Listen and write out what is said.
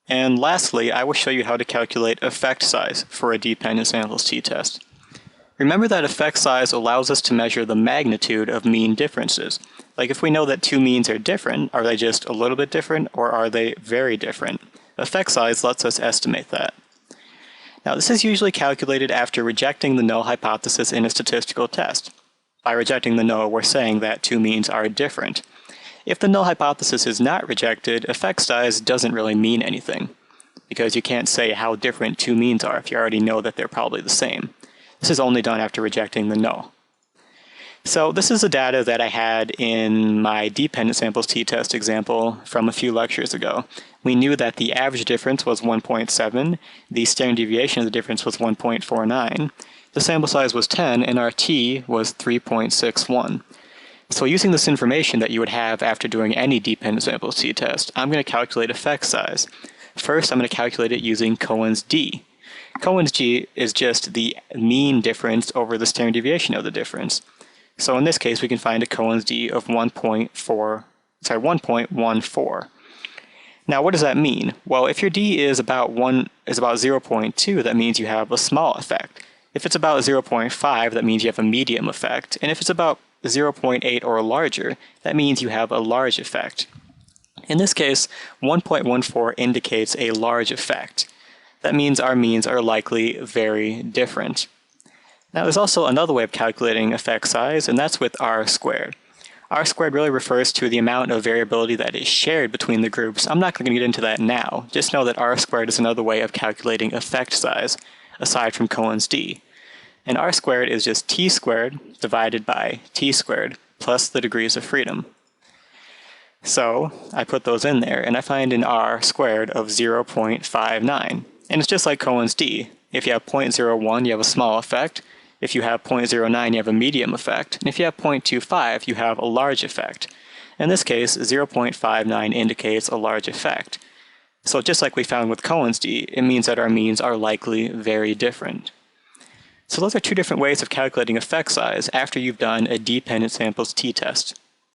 And lastly, I will show you how to calculate effect size for a dependent samples t-test. Remember that effect size allows us to measure the magnitude of mean differences. Like if we know that two means are different, are they just a little bit different or are they very different? Effect size lets us estimate that. Now this is usually calculated after rejecting the null hypothesis in a statistical test. By rejecting the null, we're saying that two means are different. If the null hypothesis is not rejected, effect size doesn't really mean anything, because you can't say how different two means are if you already know that they're probably the same. This is only done after rejecting the null. So this is the data that I had in my dependent samples t-test example from a few lectures ago. We knew that the average difference was 1.7, the standard deviation of the difference was 1.49, the sample size was 10, and our t was 3.61. So using this information that you would have after doing any dependent samples t-test, I'm going to calculate effect size. First, I'm going to calculate it using Cohen's d. Cohen's d is just the mean difference over the standard deviation of the difference. So in this case, we can find a Cohen's d of 1.14. Now, what does that mean? Well, if your d is about 0.2, that means you have a small effect. If it's about 0.5, that means you have a medium effect. And if it's about 0.8 or larger, that means you have a large effect. In this case, 1.14 indicates a large effect. That means our means are likely very different. Now there's also another way of calculating effect size, and that's with R squared. R squared really refers to the amount of variability that is shared between the groups. I'm not going to get into that now. Just know that R squared is another way of calculating effect size, aside from Cohen's d. And R squared is just t squared divided by t squared plus the degrees of freedom. So I put those in there, and I find an R squared of 0.59. And it's just like Cohen's d. If you have 0.01, you have a small effect. If you have 0.09, you have a medium effect. And if you have 0.25, you have a large effect. In this case, 0.59 indicates a large effect. So just like we found with Cohen's d, it means that our means are likely very different. So those are two different ways of calculating effect size after you've done a dependent samples t-test.